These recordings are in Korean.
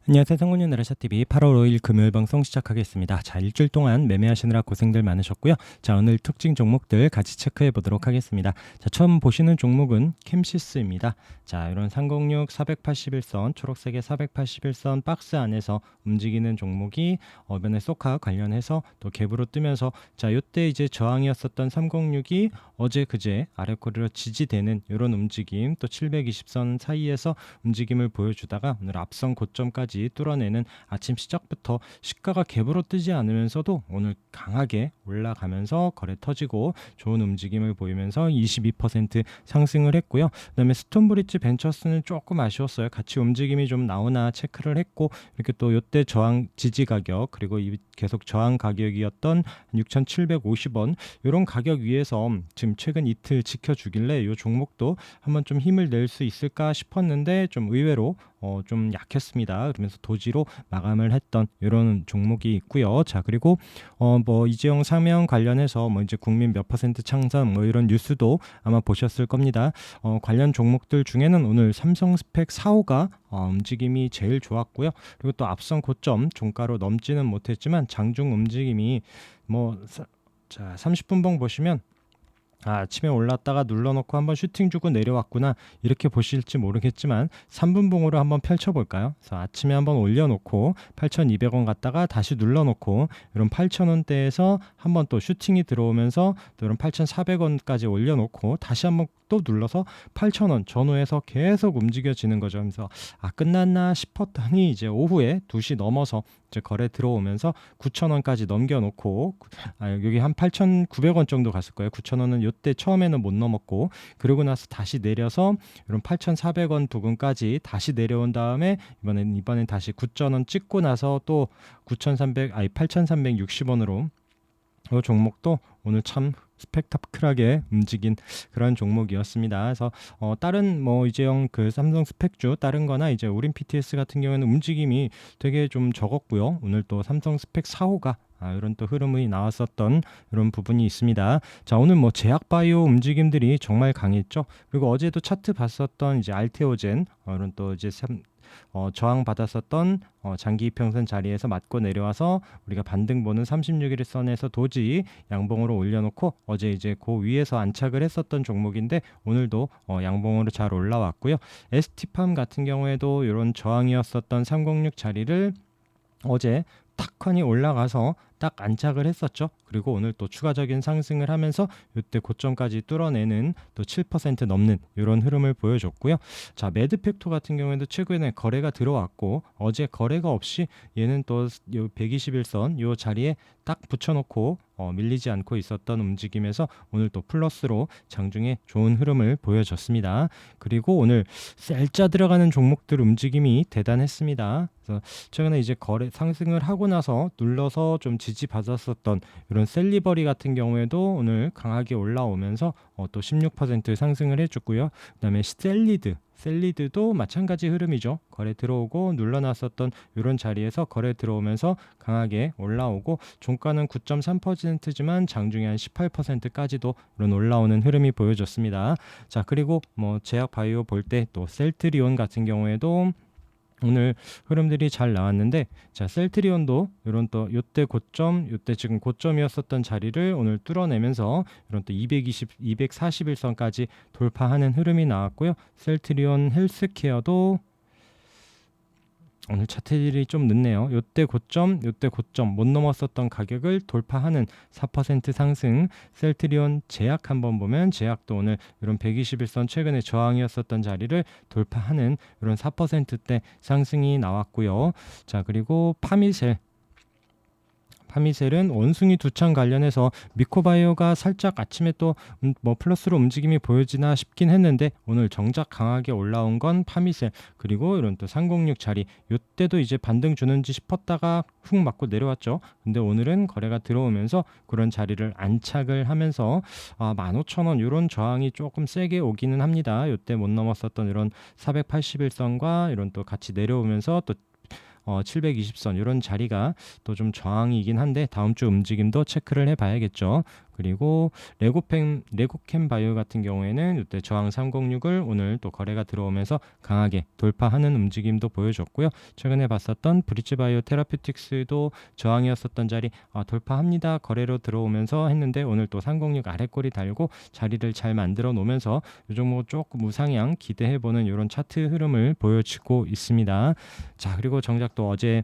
안녕하세요. 상권의 나라샤TV 8월 5일 금요일 방송 시작하겠습니다. 자, 일주일 동안 매매하시느라 고생들 많으셨고요. 자, 오늘 특징 종목들 같이 체크해 보도록 하겠습니다. 자, 처음 보시는 종목은 캠시스입니다. 자, 이런 306 481선 초록색의 481선 박스 안에서 움직이는 종목이 이번에 소카 관련해서 또 갭으로 뜨면서 자, 요때 이제 저항이었었던 306이 어제 그제 아래 꼬리로 지지되는 이런 움직임, 또 720선 사이에서 움직임을 보여주다가 오늘 앞선 고점까지 뚫어내는 아침 시작부터 시가가 갭으로 뜨지 않으면서도 오늘 강하게 올라가면서 거래 터지고 좋은 움직임을 보이면서 22% 상승을 했고요. 그다음에 스톤브리지 벤처스는 조금 아쉬웠어요. 같이 움직임이 좀 나오나 체크를 했고, 이렇게 또 이때 저항 지지 가격, 그리고 계속 저항 가격이었던 6,750원 이런 가격 위에서 지금 최근 이틀 지켜주길래 이 종목도 한번 좀 힘을 낼 수 있을까 싶었는데 좀 의외로 좀 약했습니다. 그러면서 도지로 마감을 했던 이런 종목이 있고요. 자, 그리고 뭐 이재용 사면 관련해서 뭐 이제 국민 몇 퍼센트 창선 뭐 이런 뉴스도 아마 보셨을 겁니다. 관련 종목들 중에는 오늘 삼성스펙 4호가 움직임이 제일 좋았고요. 그리고 또 앞선 고점 종가로 넘지는 못했지만 장중 움직임이 자 30분봉 보시면 아침에 올랐다가 눌러놓고 한번 슈팅 주고 내려왔구나 이렇게 보실지 모르겠지만 3분봉으로 한번 펼쳐볼까요? 그래서 아침에 한번 올려놓고 8,200원 갔다가 다시 눌러놓고 이런 8,000원대에서 한번 또 슈팅이 들어오면서 또 이런 8,400원까지 올려놓고 다시 한번 또 눌러서 8,000원 전후에서 계속 움직여지는 거죠. 그래서 끝났나 싶었더니 이제 오후에 2시 넘어서 이제 거래 들어오면서 9,000원까지 넘겨놓고 여기 한 8,900원 정도 갔을 거예요. 9,000원은 요때 처음에는 못 넘었고, 그러고 나서 다시 내려서 이런 8,400원 부근까지 다시 내려온 다음에 이번엔 다시 9,000원 찍고 나서 또 8,360원으로 이 종목도 오늘 참 스펙타클하게 움직인 그런 종목이었습니다. 그래서 다른 뭐 이재용 그 삼성 스펙주 다른 거나 이제 우린 PTS 같은 경우에는 움직임이 되게 좀 적었고요. 오늘 또 삼성 스펙 4호가 이런 또 흐름이 나왔었던 이런 부분이 있습니다. 자, 오늘 뭐 제약바이오 움직임들이 정말 강했죠. 그리고 어제도 차트 봤었던 이제 알테오젠 이런 또 이제 저항 받았었던 장기 이평선 자리에서 맞고 내려와서 우리가 반등 보는 36일선에서 도지 양봉으로 올려놓고 어제 이제 그 위에서 안착을 했었던 종목인데 오늘도 양봉으로 잘 올라왔고요. ST팜 같은 경우에도 이런 저항이었었던 306 자리를 어제 탁하니 올라가서 딱 안착을 했었죠. 그리고 오늘 또 추가적인 상승을 하면서 이때 고점까지 뚫어내는 또 7% 넘는 이런 흐름을 보여줬고요. 자, 매드팩토 같은 경우에도 최근에 거래가 들어왔고 어제 거래가 없이 얘는 또 121선 요 자리에 딱 붙여놓고 밀리지 않고 있었던 움직임에서 오늘 또 플러스로 장중에 좋은 흐름을 보여줬습니다. 그리고 오늘 셀자 들어가는 종목들 움직임이 대단했습니다. 그래서 최근에 이제 거래 상승을 하고 나서 눌러서 좀 지지받았었던 이런 셀리버리 같은 경우에도 오늘 강하게 올라오면서 또 16% 상승을 해줬고요. 그다음에 셀리드도 마찬가지 흐름이죠. 거래 들어오고 눌러놨었던 이런 자리에서 거래 들어오면서 강하게 올라오고 종가는 9.3%지만 장중에 한 18%까지도 이런 올라오는 흐름이 보여졌습니다. 자, 그리고 뭐 제약 바이오 볼 때 또 셀트리온 같은 경우에도 오늘 흐름들이 잘 나왔는데, 자, 셀트리온도 이런 또 요때 지금 고점이었었던 자리를 오늘 뚫어내면서 이런 또 241선까지 돌파하는 흐름이 나왔고요. 셀트리온 헬스케어도 오늘 차트들이 좀 늦네요. 요때 고점 못 넘었었던 가격을 돌파하는 4% 상승. 셀트리온 제약 한번 보면 제약도 오늘 이런 121선 최근에 저항이었었던 자리를 돌파하는 이런 4%대 상승이 나왔고요. 자, 그리고 파미셀은 원숭이 두창 관련해서 미코바이오가 살짝 아침에 또 뭐 플러스로 움직임이 보여지나 싶긴 했는데 오늘 정작 강하게 올라온 건 파미셀, 그리고 이런 또 306 자리 요때도 이제 반등 주는지 싶었다가 훅 맞고 내려왔죠. 근데 오늘은 거래가 들어오면서 그런 자리를 안착을 하면서 15,000원 이런 저항이 조금 세게 오기는 합니다. 요때 못 넘었었던 이런 481선과 이런 또 같이 내려오면서 또 720선 이런 자리가 또 좀 저항이긴 한데 다음 주 움직임도 체크를 해봐야겠죠. 그리고 레고캠 바이오 같은 경우에는 이때 저항 306을 오늘 또 거래가 들어오면서 강하게 돌파하는 움직임도 보여줬고요. 최근에 봤었던 브릿지 바이오 테라퓨틱스도 저항이었었던 자리 돌파합니다. 거래로 들어오면서 했는데 오늘 또 306 아래꼬리 달고 자리를 잘 만들어 놓으면서 이 종목 조금 우상향 기대해보는 이런 차트 흐름을 보여주고 있습니다. 자, 그리고 정작 또 어제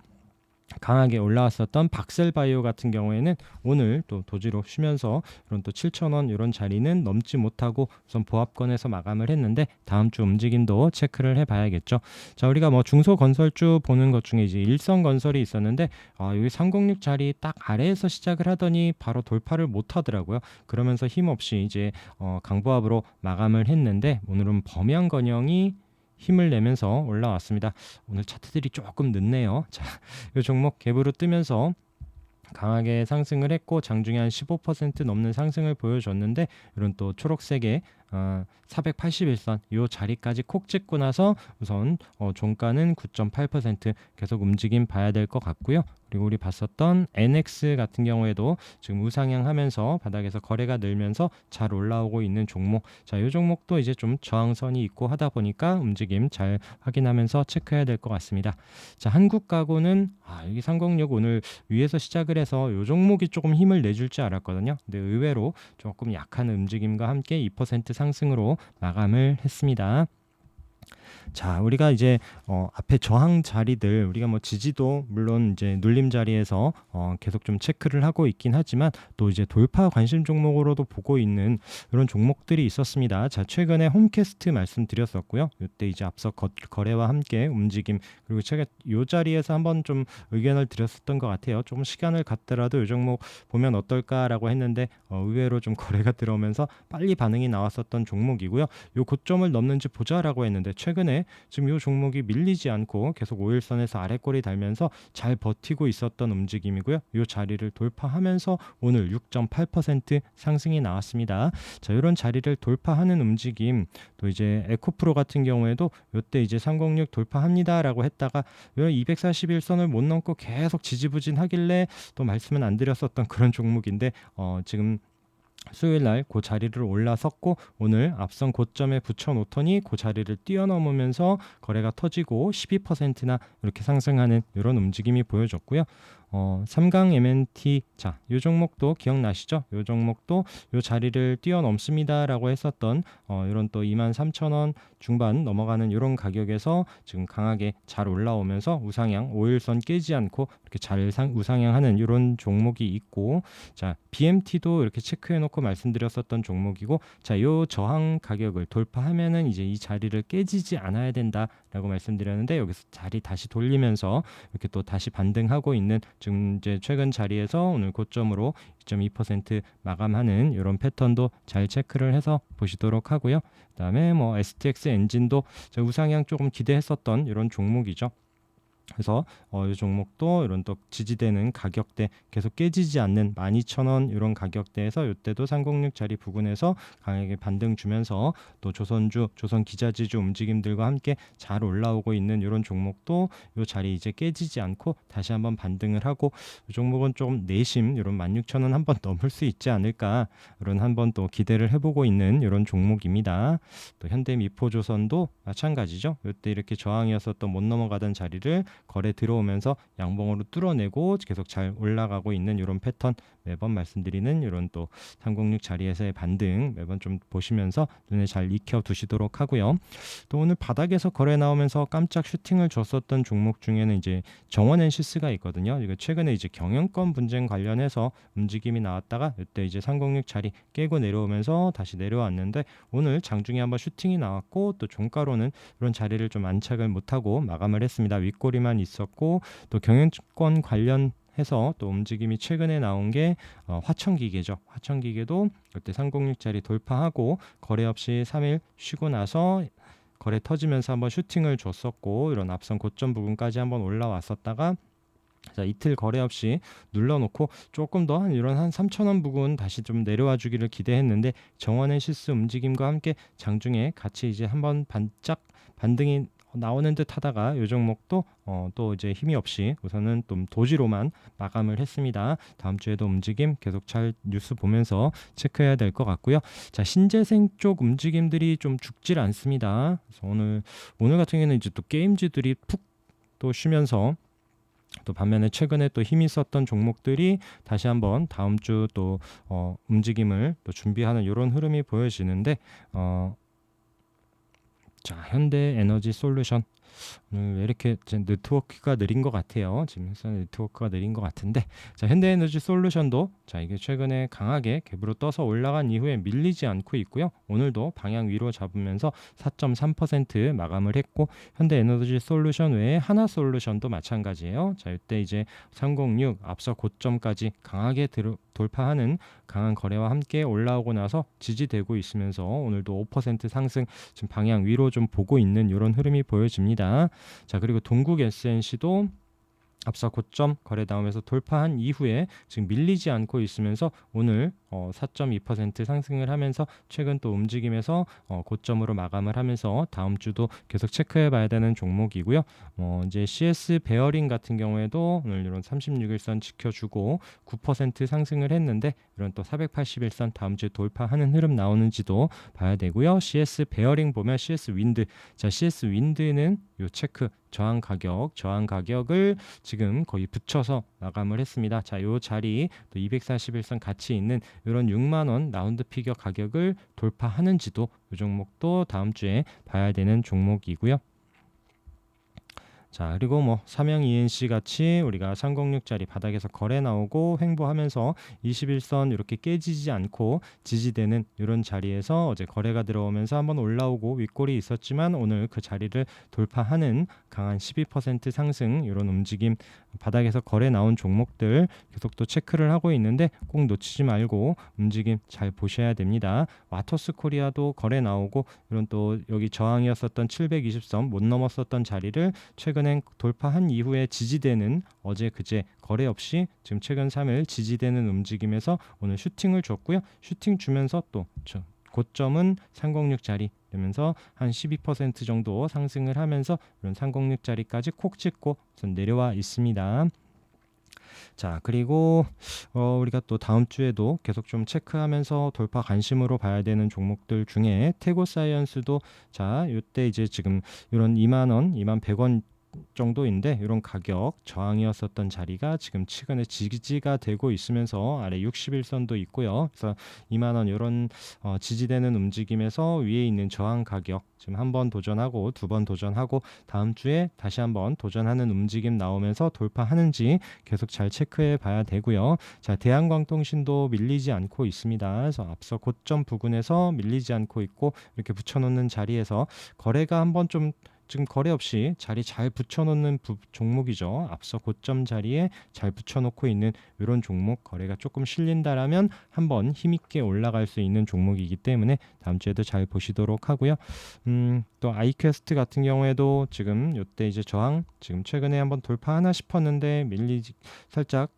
강하게 올라왔었던 박셀바이오 같은 경우에는 오늘 또 도지로 쉬면서 이런 또 7,000원 이런 자리는 넘지 못하고 우선 보합권에서 마감을 했는데 다음 주 움직임도 체크를 해봐야겠죠. 자, 우리가 뭐 중소건설주 보는 것 중에 이제 일성건설이 있었는데 여기 306 자리 딱 아래에서 시작을 하더니 바로 돌파를 못 하더라고요. 그러면서 힘없이 이제 강보합으로 마감을 했는데 오늘은 범양건영이 힘을 내면서 올라왔습니다. 오늘 차트들이 조금 늦네요. 자, 이 종목 갭으로 뜨면서 강하게 상승을 했고 장중에 한 15% 넘는 상승을 보여줬는데 이런 또 초록색의 481선 이 자리까지 콕 찍고 나서 우선 종가는 9.8% 계속 움직임 봐야 될 것 같고요. 그리고 우리 봤었던 NX 같은 경우에도 지금 우상향하면서 바닥에서 거래가 늘면서 잘 올라오고 있는 종목. 자, 이 종목도 이제 좀 저항선이 있고 하다 보니까 움직임 잘 확인하면서 체크해야 될 것 같습니다. 자, 한국가구는 여기 306 오늘 위에서 시작을 해서 이 종목이 조금 힘을 내줄 줄 알았거든요. 근데 의외로 조금 약한 움직임과 함께 2% 상승으로 마감을 했습니다. 자, 우리가 이제 앞에 저항 자리들 우리가 뭐 지지도 물론 이제 눌림 자리에서 계속 좀 체크를 하고 있긴 하지만 또 이제 돌파 관심 종목으로도 보고 있는 이런 종목들이 있었습니다. 자, 최근에 홈캐스트 말씀드렸었고요. 이때 이제 앞서 거래와 함께 움직임 그리고 제가 이 자리에서 한번 좀 의견을 드렸었던 것 같아요. 조금 시간을 갖더라도 이 종목 보면 어떨까라고 했는데 의외로 좀 거래가 들어오면서 빨리 반응이 나왔었던 종목이고요. 요 고점을 넘는지 보자라고 했는데 최근에 지금 이 종목이 밀리지 않고 계속 5일선에서 아래꼬리 달면서 잘 버티고 있었던 움직임이고요. 이 자리를 돌파하면서 오늘 6.8% 상승이 나왔습니다. 자, 이런 자리를 돌파하는 움직임 또 이제 에코프로 같은 경우에도 이때 이제 306 돌파합니다라고 했다가 241선을 못 넘고 계속 지지부진하길래 또 말씀은 안 드렸었던 그런 종목인데 지금 수요일 날 그 자리를 올라섰고 오늘 앞선 고점에 붙여놓더니 그 자리를 뛰어넘으면서 거래가 터지고 12%나 이렇게 상승하는 이런 움직임이 보여졌고요. 삼강 MNT 자, 이 종목도 기억나시죠? 이 종목도 이 자리를 뛰어넘습니다라고 했었던 이런 또 23,000원 중반 넘어가는 이런 가격에서 지금 강하게 잘 올라오면서 우상향 5일선 깨지 않고 이렇게 잘 우상향하는 이런 종목이 있고 자, BMT도 이렇게 체크해 놓고 말씀드렸었던 종목이고 자, 이 저항 가격을 돌파하면은 이제 이 자리를 깨지지 않아야 된다라고 말씀드렸는데 여기서 자리 다시 돌리면서 이렇게 또 다시 반등하고 있는 지금 이제 최근 자리에서 오늘 고점으로 2.2% 마감하는 이런 패턴도 잘 체크를 해서 보시도록 하고요. 그다음에 뭐 STX 엔진도 우상향 조금 기대했었던 이런 종목이죠. 그래서 이 종목도 이런 또 지지되는 가격대 계속 깨지지 않는 12,000원 이런 가격대에서 이때도 306 자리 부근에서 강하게 반등 주면서 또 조선주, 조선기자지주 움직임들과 함께 잘 올라오고 있는 이런 종목도 이 자리 이제 깨지지 않고 다시 한번 반등을 하고 이 종목은 좀 내심 이런 16,000원 한번 넘을 수 있지 않을까 이런 한번 또 기대를 해보고 있는 이런 종목입니다. 또 현대미포조선도 마찬가지죠. 이때 이렇게 저항이었었던 못 넘어가던 자리를 거래 들어오면서 양봉으로 뚫어내고 계속 잘 올라가고 있는 이런 패턴 매번 말씀드리는 이런 또 306 자리에서의 반등 매번 좀 보시면서 눈에 잘 익혀 두시도록 하고요. 또 오늘 바닥에서 거래 나오면서 깜짝 슈팅을 줬었던 종목 중에는 이제 정원엔시스가 있거든요. 이거 최근에 이제 경영권 분쟁 관련해서 움직임이 나왔다가 이때 이제 306 자리 깨고 내려오면서 다시 내려왔는데 오늘 장중에 한번 슈팅이 나왔고 또 종가로는 이런 자리를 좀 안착을 못하고 마감을 했습니다. 윗꼬리만 있었고 또 경영권 관련해서 또 움직임이 최근에 나온 게 화천기계죠. 화천기계도 그때 306짜리 돌파하고 거래 없이 3일 쉬고 나서 거래 터지면서 한번 슈팅을 줬었고 이런 앞선 고점 부분까지 한번 올라왔었다가 자, 이틀 거래 없이 눌러놓고 조금 더 이런 한 3,000원 부근 다시 좀 내려와 주기를 기대했는데 정원의 실수 움직임과 함께 장중에 같이 이제 한번 반짝 반등이 나오는 듯 하다가 이 종목도 또 이제 힘이 없이 우선은 좀 도지로만 마감을 했습니다. 다음 주에도 움직임 계속 잘 뉴스 보면서 체크해야 될 것 같고요. 자, 신재생 쪽 움직임들이 좀 죽질 않습니다. 그래서 오늘 같은 경우에는 이제 또 게임즈들이 푹 또 쉬면서 또 반면에 최근에 또 힘이 있었던 종목들이 다시 한번 다음 주 또 움직임을 또 준비하는 이런 흐름이 보여지는데 자, 현대에너지솔루션 왜 이렇게 네트워크가 느린 것 같아요. 지금 네트워크가 느린 것 같은데, 자, 현대에너지솔루션도 자, 이게 최근에 강하게 갭으로 떠서 올라간 이후에 밀리지 않고 있고요. 오늘도 방향 위로 잡으면서 4.3% 마감을 했고, 현대에너지솔루션 외에 하나솔루션도 마찬가지예요. 자, 이때 이제 306 앞서 고점까지 강하게 돌파하는 강한 거래와 함께 올라오고 나서 지지되고 있으면서 오늘도 5% 상승, 지금 방향 위로 좀 보고 있는 이런 흐름이 보여집니다. 자, 그리고 동국 SNC도 앞서 고점 거래 나오면서 돌파한 이후에 지금 밀리지 않고 있으면서 오늘 4.2% 상승을 하면서 최근 또 움직임에서 고점으로 마감을 하면서 다음 주도 계속 체크해 봐야 되는 종목이고요. 이제 CS 베어링 같은 경우에도 오늘 이런 36일선 지켜주고 9% 상승을 했는데 이런 또 481선 다음 주에 돌파하는 흐름 나오는지도 봐야 되고요. CS 베어링 보면 CS 윈드, 자, CS 윈드는 요 체크 저항 가격을 지금 거의 붙여서 마감을 했습니다. 자, 요 자리 또 241선 같이 있는 이런 6만 원 라운드 피겨 가격을 돌파하는지도 이 종목도 다음 주에 봐야 되는 종목이고요. 자, 그리고 뭐 삼영 ENC 같이 우리가 306짜리 바닥에서 거래 나오고 횡보하면서 21선 이렇게 깨지지 않고 지지되는 이런 자리에서 어제 거래가 들어오면서 한번 올라오고 윗골이 있었지만 오늘 그 자리를 돌파하는 강한 12% 상승 이런 움직임, 바닥에서 거래 나온 종목들 계속 또 체크를 하고 있는데 꼭 놓치지 말고 움직임 잘 보셔야 됩니다. 와터스 코리아도 거래 나오고 이런 또 여기 저항이었었던 720선 못 넘었었던 자리를 최근엔 돌파한 이후에 지지되는 어제 그제 거래 없이 지금 최근 3일 지지되는 움직임에서 오늘 슈팅을 줬고요. 슈팅 주면서 또 고점은 306짜리 되면서 한 12% 정도 상승을 하면서 이런 306짜리까지 콕 찍고 내려와 있습니다. 자, 그리고 우리가 또 다음 주에도 계속 좀 체크하면서 돌파 관심으로 봐야 되는 종목들 중에 태고사이언스도 자, 이때 이제 지금 이런 2만 원, 2만 100원 정도인데 이런 가격 저항이었었던 자리가 지금 최근에 지지가 되고 있으면서 아래 61선도 있고요. 그래서 2만 원 이런 지지되는 움직임에서 위에 있는 저항 가격 지금 한 번 도전하고 두 번 도전하고 다음 주에 다시 한번 도전하는 움직임 나오면서 돌파하는지 계속 잘 체크해 봐야 되고요. 자, 대한광통신도 밀리지 않고 있습니다. 그래서 앞서 고점 부근에서 밀리지 않고 있고 이렇게 붙여놓는 자리에서 거래가 한번 좀 지금 거래 없이 자리 잘 붙여놓는 종목이죠. 앞서 고점 자리에 잘 붙여놓고 있는 이런 종목, 거래가 조금 실린다라면 한번 힘있게 올라갈 수 있는 종목이기 때문에 다음 주에도 잘 보시도록 하고요. 또 아이퀘스트 같은 경우에도 지금 이때 이제 저항 지금 최근에 한번 돌파하나 싶었는데 살짝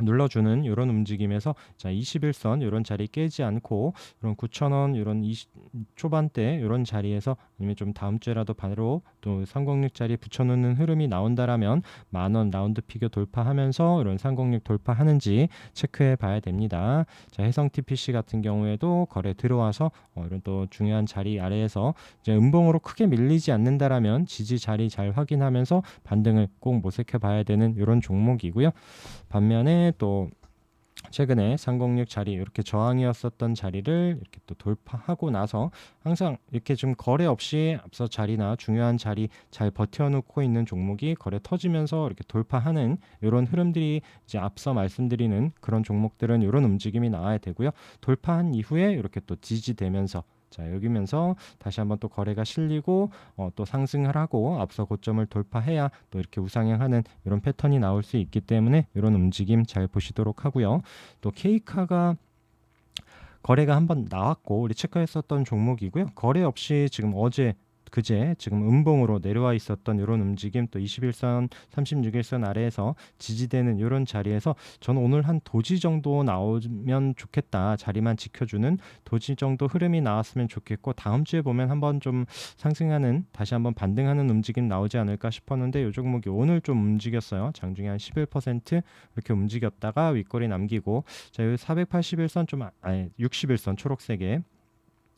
눌러주는 이런 움직임에서 자, 21선 이런 자리 깨지 않고 이런 9,000원 이런 20 초반대 이런 자리에서 아니면 좀 다음 주에라도 바로 또 306짜리 붙여놓는 흐름이 나온다라면 만원 라운드 피겨 돌파하면서 이런 306 돌파하는지 체크해 봐야 됩니다. 자, 해성 TPC 같은 경우에도 거래 들어와서 이런 또 중요한 자리 아래에서 이제 음봉으로 크게 밀리지 않는다라면 지지 자리 잘 확인하면서 반등을 꼭 모색해 봐야 되는 이런 종목이고요. 반면에 또 최근에 306 자리 이렇게 저항이었었던 자리를 이렇게 또 돌파하고 나서 항상 이렇게 좀 거래 없이 앞서 자리나 중요한 자리 잘 버텨놓고 있는 종목이 거래 터지면서 이렇게 돌파하는 이런 흐름들이 이제 앞서 말씀드리는 그런 종목들은 이런 움직임이 나와야 되고요. 돌파한 이후에 이렇게 또 지지되면서 자, 여기면서 다시 한번 또 거래가 실리고 또 상승을 하고 앞서 고점을 돌파해야 또 이렇게 우상향하는 이런 패턴이 나올 수 있기 때문에 이런 움직임 잘 보시도록 하고요. 또 K카가 거래가 한번 나왔고 우리 체크했었던 종목이고요. 거래 없이 지금 어제 그제 지금 음봉으로 내려와 있었던 이런 움직임, 또 21선, 36일선 아래에서 지지되는 이런 자리에서 저는 오늘 한 도지 정도 나오면 좋겠다. 자리만 지켜주는 도지 정도 흐름이 나왔으면 좋겠고, 다음 주에 보면 한번 좀 상승하는, 다시 한번 반등하는 움직임 나오지 않을까 싶었는데 이 종목이 오늘 좀 움직였어요. 장중에 한 11% 이렇게 움직였다가 윗꼬리 남기고, 자, 여기 481선 좀 아니 61선 초록색에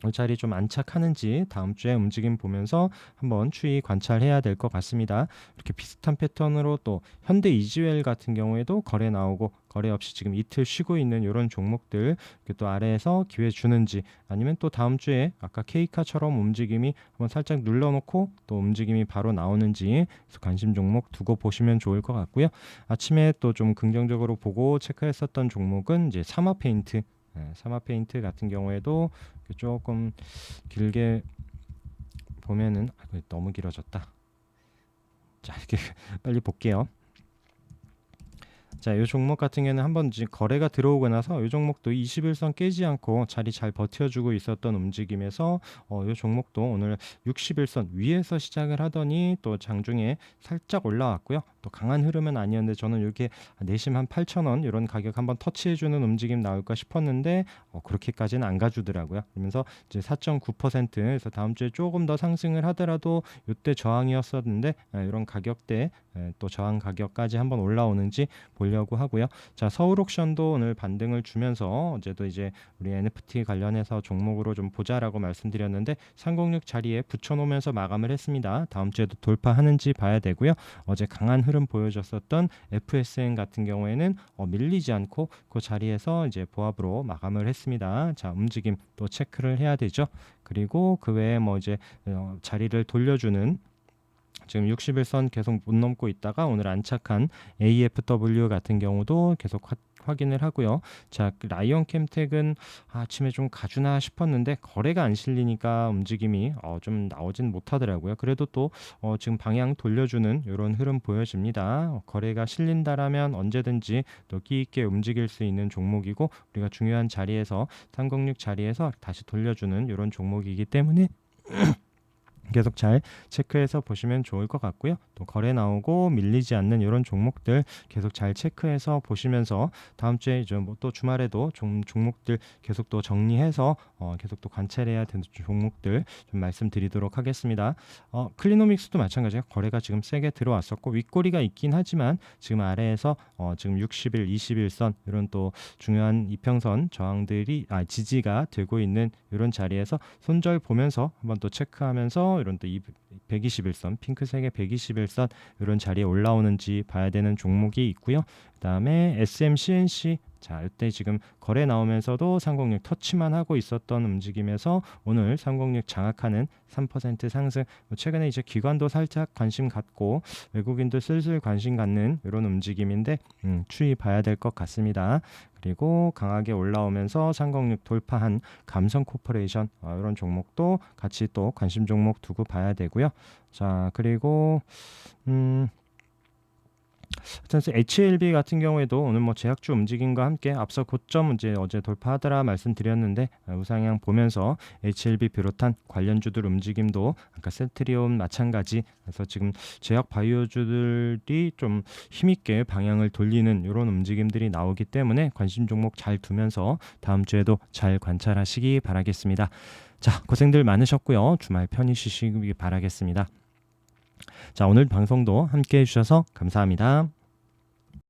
이 자리 좀 안착하는지 다음 주에 움직임 보면서 한번 추이 관찰해야 될 것 같습니다. 이렇게 비슷한 패턴으로 또 현대 이지웰 같은 경우에도 거래 나오고, 거래 없이 지금 이틀 쉬고 있는 이런 종목들 또 아래에서 기회 주는지, 아니면 또 다음 주에 아까 케이카처럼 움직임이 한번 살짝 눌러놓고 또 움직임이 바로 나오는지 관심 종목 두고 보시면 좋을 것 같고요. 아침에 또 좀 긍정적으로 보고 체크했었던 종목은 이제 사마페인트, 사마페인트 같은 경우에도 조금 길게 보면은 너무 길어졌다. 자, 이렇게 빨리 볼게요. 자, 이 종목 같은 경우는 한번 이제 거래가 들어오고 나서 이 종목도 21선 깨지 않고 자리 잘 버텨주고 있었던 움직임에서 이 종목도 오늘 61선 위에서 시작을 하더니 또 장중에 살짝 올라왔고요. 또 강한 흐름은 아니었는데 저는 이렇게 내심 한 8,000원 이런 가격 한번 터치해주는 움직임 나올까 싶었는데 그렇게까지는 안 가주더라고요. 그러면서 이제 4.9%에서 다음 주에 조금 더 상승을 하더라도 이때 저항이었었는데 이런 가격대 또 저항 가격까지 한번 올라오는지 보려고 하고요. 자, 서울옥션도 오늘 반등을 주면서 어제도 이제 우리 NFT 관련해서 종목으로 좀 보자라고 말씀드렸는데 306 자리에 붙여놓으면서 마감을 했습니다. 다음 주에도 돌파하는지 봐야 되고요. 어제 강한 흐름 보여줬었던 FSN 같은 경우에는 밀리지 않고 그 자리에서 이제 보합으로 마감을 했습니다. 자, 움직임 또 체크를 해야 되죠. 그리고 그 외에 뭐 이제 자리를 돌려주는, 지금 61선 계속 못 넘고 있다가 오늘 안착한 AFW 같은 경우도 계속 확인을 하고요. 자, 라이언 캠텍은 아침에 좀 가주나 싶었는데 거래가 안 실리니까 움직임이 좀 나오진 못하더라고요. 그래도 또 지금 방향 돌려주는 이런 흐름 보여집니다. 거래가 실린다라면 언제든지 또 끼 있게 움직일 수 있는 종목이고, 우리가 중요한 자리에서 306 자리에서 다시 돌려주는 이런 종목이기 때문에 계속 잘 체크해서 보시면 좋을 것 같고요. 또 거래 나오고 밀리지 않는 이런 종목들 계속 잘 체크해서 보시면서 다음 주에 이제 뭐 또 주말에도 종목들 계속 또 정리해서 계속 또 관찰해야 되는 종목들 좀 말씀드리도록 하겠습니다. 클리노믹스도 마찬가지예요. 거래가 지금 세게 들어왔었고 윗꼬리가 있긴 하지만 지금 아래에서 지금 60일, 21선 이런 또 중요한 이평선 저항들이 지지가 되고 있는 이런 자리에서 손절 보면서 한번 또 체크하면서 이런 또 121선 핑크색의 121선 이런 자리에 올라오는지 봐야 되는 종목이 있고요. 그다음에 SMCNC, 자, 이때 지금 거래 나오면서도 306 터치만 하고 있었던 움직임에서 오늘 306 장악하는 3% 상승. 최근에 이제 기관도 살짝 관심 갖고 외국인도 슬슬 관심 갖는 이런 움직임인데 추이 봐야 될 것 같습니다. 그리고 강하게 올라오면서 306 돌파한 감성 코퍼레이션, 이런 종목도 같이 또 관심 종목 두고 봐야 되고요. 자, 그리고 HLB 같은 경우에도 오늘 뭐 제약주 움직임과 함께 앞서 고점 이제 어제 돌파하더라 말씀드렸는데 우상향 보면서 HLB 비롯한 관련주들 움직임도 아까 셀트리온 마찬가지, 그래서 지금 제약 바이오주들이 좀 힘있게 방향을 돌리는 이런 움직임들이 나오기 때문에 관심 종목 잘 두면서 다음 주에도 잘 관찰하시기 바라겠습니다. 자, 고생들 많으셨고요. 주말 편히 쉬시기 바라겠습니다. 자, 오늘 방송도 함께 해주셔서 감사합니다.